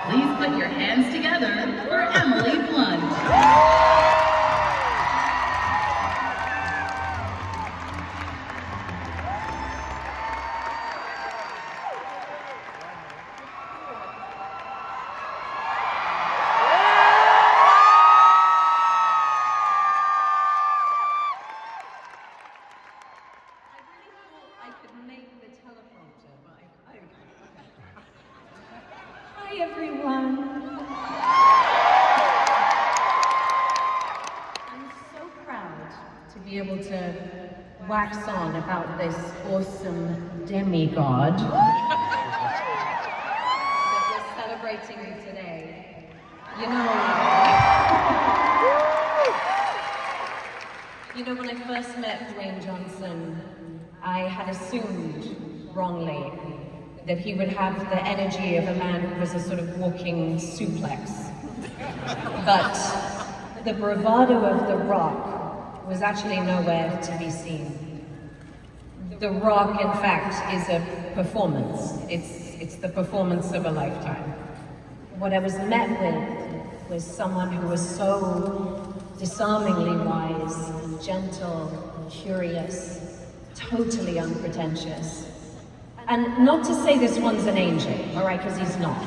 Please put your hands together for Emily Blunt. Hi everyone. I'm so proud to be able to wax on about this awesome demigod that we're celebrating today. You know, when I first met Dwayne Johnson, I had assumed wrongly that he would have the energy of a man who was a sort of walking suplex. But the bravado of The Rock was actually nowhere to be seen. The Rock, in fact, is a performance. It's the performance of a lifetime. What I was met with was someone who was so disarmingly wise, gentle, curious, totally unpretentious. And not to say this one's an angel, all right, because he's not.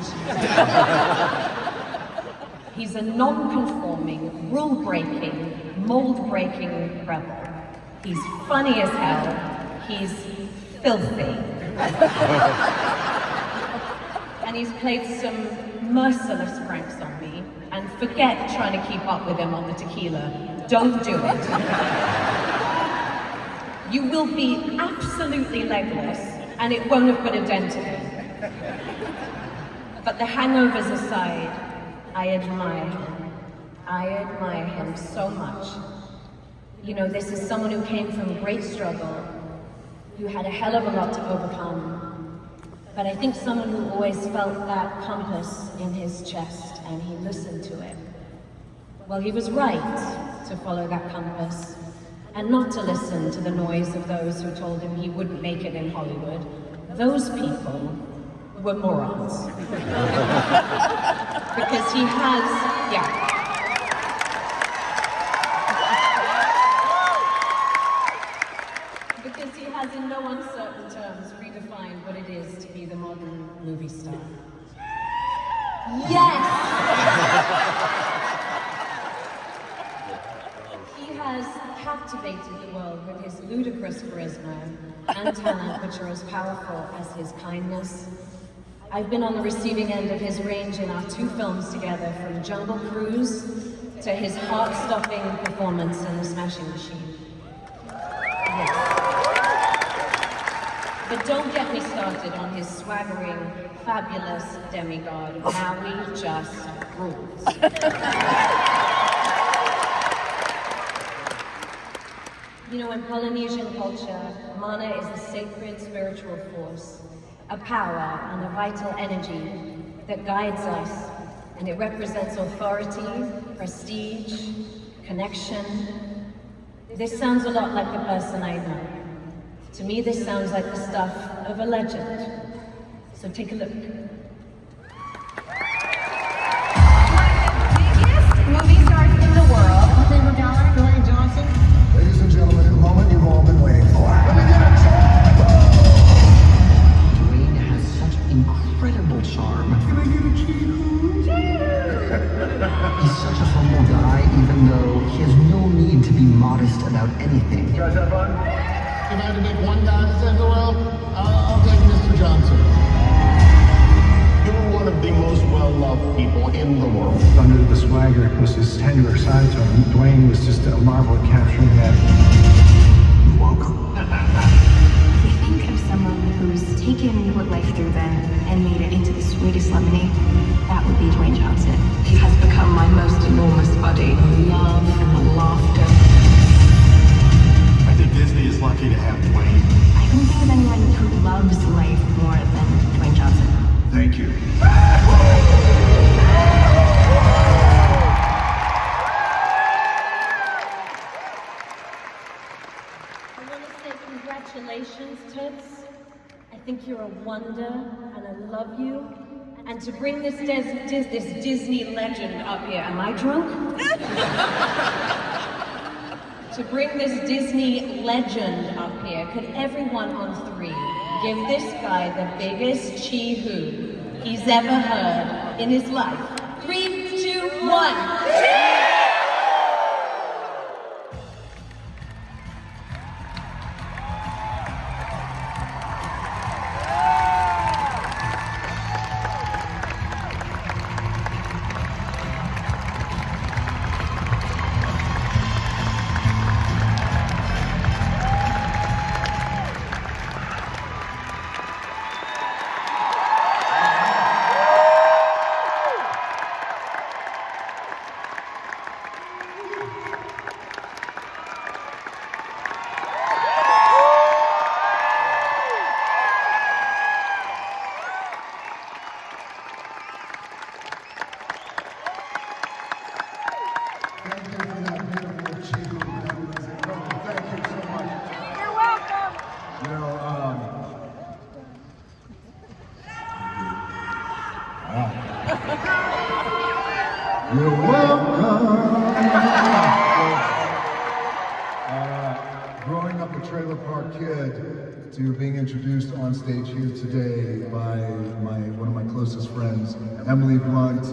He's a non-conforming, rule-breaking, mold-breaking rebel. He's funny as hell. He's filthy. And he's played some merciless pranks on me. And forget trying to keep up with him on the tequila. Don't do it. You will be absolutely legless, and it won't have put a dent in it. But the hangovers aside, I admire him. I admire him so much. You know, this is someone who came from great struggle, who had a hell of a lot to overcome, but I think someone who always felt that compass in his chest, and he listened to it. Well, he was right to follow that compass, and not to listen to the noise of those who told him he wouldn't make it in Hollywood. Those people were morons. Because he has, because he has in no uncertain terms redefined what it is to be the modern movie star. Yes! He has captivated the world with his ludicrous charisma and talent, which are as powerful as his kindness. I've been on the receiving end of his range in our 2 films together, from Jungle Cruise to his heart-stopping performance in The Smashing Machine. Yes. But don't get me started on his swaggering, fabulous demigod. Maui just rules. You know, in Polynesian culture, Moana is a sacred spiritual force, a power and a vital energy that guides us, and it represents authority, prestige, connection. This sounds a lot like the person I know. To me, this sounds like the stuff of a legend. So take a look. Movie stars in the world. Favorite guy, Dwayne Johnson. Ladies and gentlemen, the moment you've all been waiting for. Dwayne has such incredible charm. Can I get a cheese? He's such a humble guy, even though he has no need to be modest about anything. You guys have fun? If I had to pick one guy to save the world, I'll take Mr. Johnson. You were one of the most well-loved people in the world. Under the swagger was his tender side to him. Dwayne was just a marvel at capturing that. You're welcome. If you think of someone who's taken what life threw them and made it into the sweetest lemonade, that would be Dwayne Johnson. He has become my most enormous buddy. The love and the laughter. I think Disney is lucky to have Dwayne. I don't think of anyone who loves life more than Dwayne Johnson. Thank you. I want to say congratulations, Toots. I think you're a wonder, and I love you. And to bring this Disney legend up here, am I drunk? To bring this Disney legend up here, could everyone on three give this guy the biggest chee-hoo he's ever heard in his life? 3, 2, 1. You're welcome. Growing up a trailer park kid to being introduced on stage here today by one of my closest friends, Emily Blunt,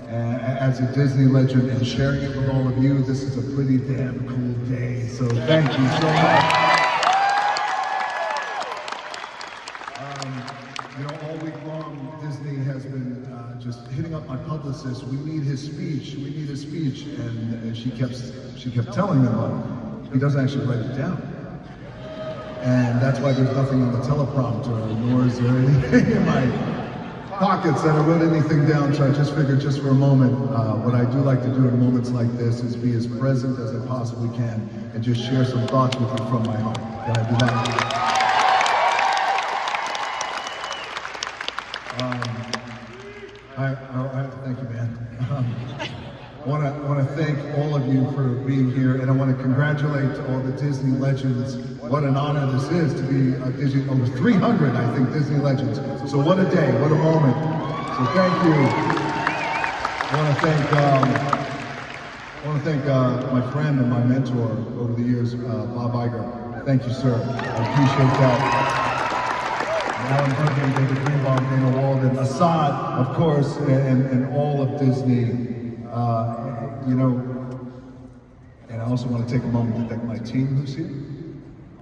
as a Disney legend, and sharing it with all of you, this is a pretty damn cool day. So thank you so much. All week long, Disney has been just hitting up my publicist. We need his speech. We need his speech, and she kept telling them, he doesn't actually write it down, and that's why there's nothing on the teleprompter, nor is there anything in my pockets that I wrote anything down. So I just figured, just for a moment, what I do like to do in moments like this is be as present as I possibly can and just share some thoughts with you from my heart. Can I do that? I have to thank you, man. I want to thank all of you for being here, and I want to congratulate all the Disney legends. What an honor this is to be Disney, over 300, I think, Disney legends. So what a day, what a moment. So thank you. I want to thank my friend and my mentor over the years, Bob Iger. Thank you, sir. I appreciate that. Alan Huntley, David Greenbaum, Dana Walden, Assad, of course, and all of Disney. And I also want to take a moment to thank my team who's here.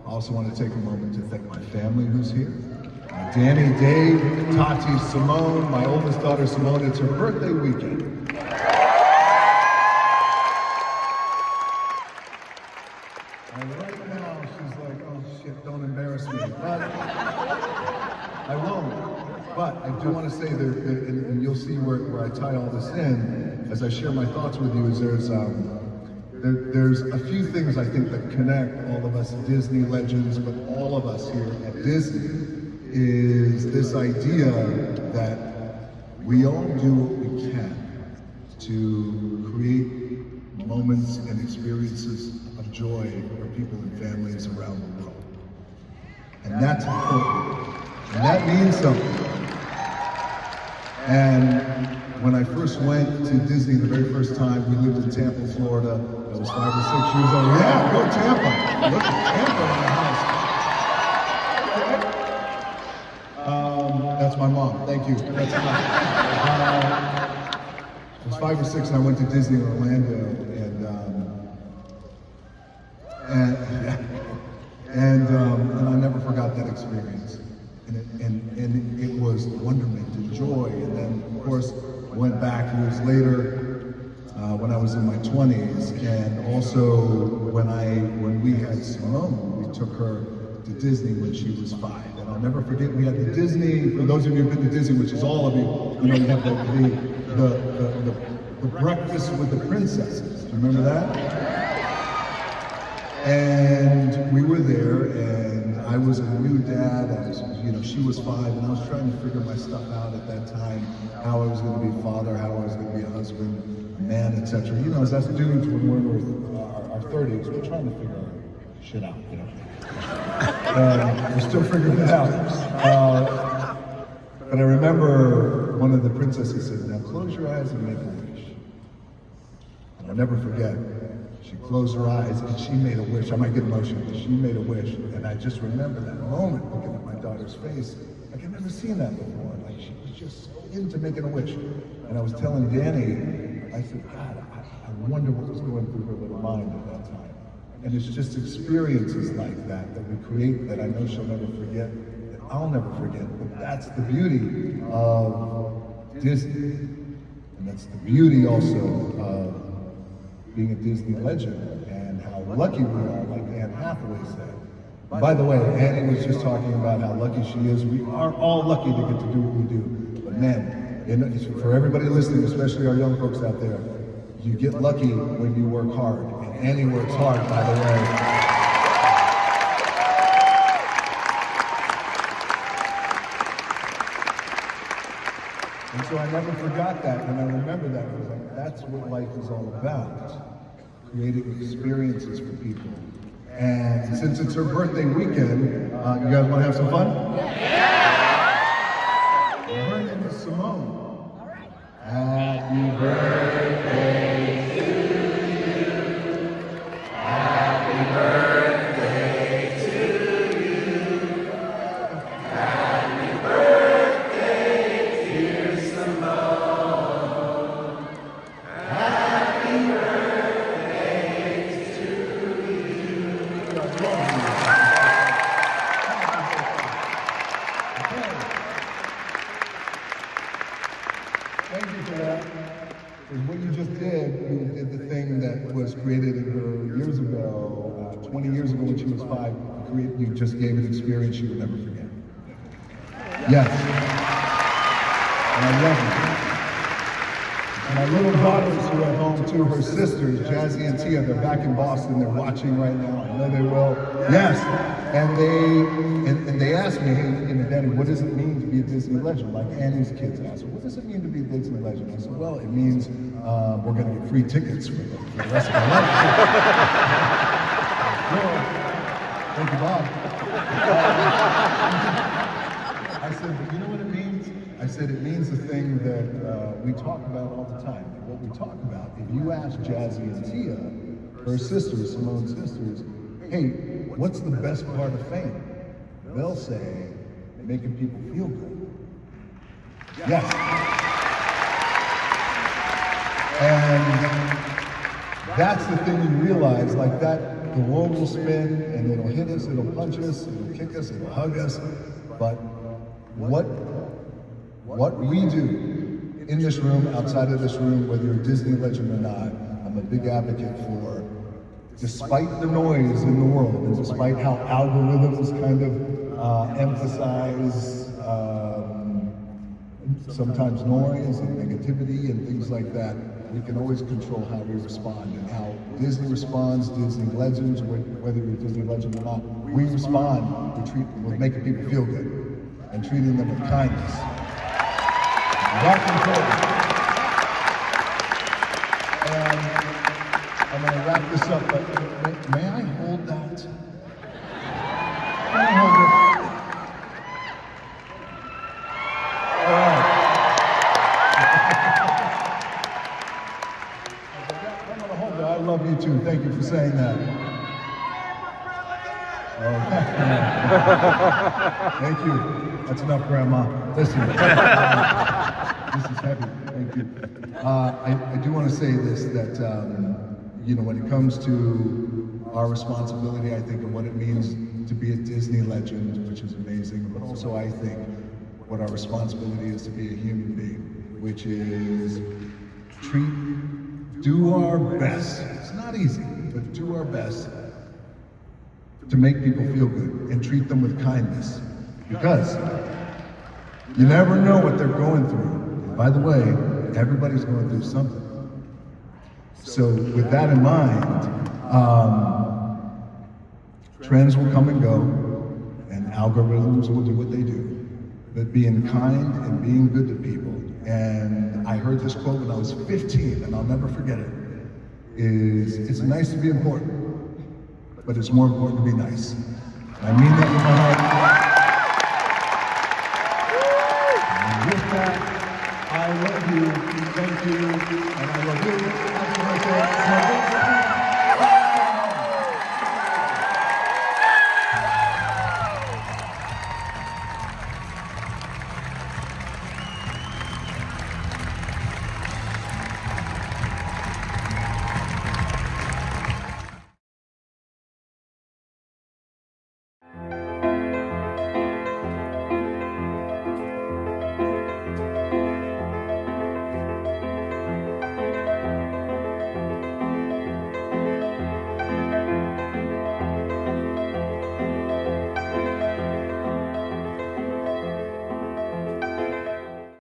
I also want to take a moment to thank my family who's here. Danny, Dave, Tati, Simone, my oldest daughter Simone, it's her birthday weekend. And right now she's like, oh shit, don't embarrass me. But I won't. But I do want to say that, and you'll see where I tie all this in as I share my thoughts with you, is there's a few things I think that connect all of us Disney legends, but all of us here at Disney, is this idea that we all do what we can to create moments and experiences of joy for people and families around the world. And that's important. And that means something. And when I first went to Disney the very first time, we lived in Tampa, Florida. I was 5 or 6 years old. Yeah, go Tampa. Look at Tampa in the house. That's my mom. Thank you. That's I was 5 or 6 and I went to Disney in Orlando, and I never forgot that experience. And it was wonderment and joy. And then, of course, I went back years later when I was in my 20s, and also when we had Simone, we took her to Disney when she was 5. And I'll never forget, we had the Disney, for those of you who've been to Disney, which is all of you, you have the breakfast with the princesses. Do you remember that? And we were there, and I was a new dad. She was 5, and I was trying to figure my stuff out at that time, how I was going to be a father, how I was going to be a husband, a man, etc. As us dudes, when we're in our 30s, we're trying to figure our shit out, We're still figuring it out. But I remember one of the princesses said, now close your eyes and make a wish. And I'll never forget, she closed her eyes and she made a wish. I might get emotional, but she made a wish. And I just remember that moment looking at my daughter's face. Like I've never seen that before. Like she was just so into making a wish. And I was telling Danny, I said, God, I wonder what was going through her little mind at that time. And it's just experiences like that we create that I know she'll never forget, that I'll never forget. But that's the beauty of Disney. And that's the beauty also of being a Disney legend and how lucky we are, like Anne Hathaway said. By the way, Annie was just talking about how lucky she is. We are all lucky to get to do what we do. But man, for everybody listening, especially our young folks out there, you get lucky when you work hard. And Annie works hard, by the way. And so I never forgot that, and I remember that. I was like, that's what life is all about. Creating experiences for people. And since it's her birthday weekend, you guys want to have some fun? Yeah! Well, her name is Simone. All right. Happy birthday to you. Happy birthday to you. Happy birthday, dear Simone. Happy birthday to you. Thank you for that. Because what you just did, you did the thing that was created in her years ago, 20 years ago when she was 5. You just gave an experience she would never forget. Yes. And I love it. And my little daughters who are at home too, her sisters, Jazzy and Tia, they're back in Boston. They're watching right now. I know they will. Yes. And they asked me, hey, Daddy, what does it mean to be a Disney legend? Like Annie's kids asked, what does it mean to be a Disney legend? I said, well, it means we're going to get free tickets for the rest of our life. Well, thank you, Bob. I said, but you know what it means? I said, it means the thing that we talk about all the time. And what we talk about, if you ask Jazzy and Tia, her sisters, Simone's sisters, hey, what's the best part of fame? They'll say, making people feel good. Yes. And that's the thing you realize, like that, the world will spin and it'll hit us, it'll punch us, it'll kick us, it'll hug us. But what we do in this room, outside of this room, whether you're a Disney legend or not, I'm a big advocate for, despite the noise in the world, and despite how algorithms kind of emphasize sometimes noise and negativity and things like that, we can always control how we respond and how Disney responds, Disney legends, whether you're a Disney legend or not, we respond with making people feel good and treating them with kindness. Rock and roll. And I'm going to wrap this up, but may I hold that? May I hold it? All right. I'm going to hold it. I love you too. Thank you for saying that. Thank you. That's enough, Grandma. Listen. This is heavy. Thank you. I do want to say this, that when it comes to our responsibility, I think, of what it means to be a Disney legend, which is amazing, but also I think what our responsibility is to be a human being, which is do our best. It's not easy, but do our best to make people feel good and treat them with kindness, because you never know what they're going through. And by the way, everybody's going through something. So with that in mind, trends will come and go, and algorithms will do what they do. But being kind and being good to people, and I heard this quote when I was 15, and I'll never forget it, is it's nice to be important, but it's more important to be nice. And I mean that with my heart. I love you. Thank you. And I love you. Happy birthday.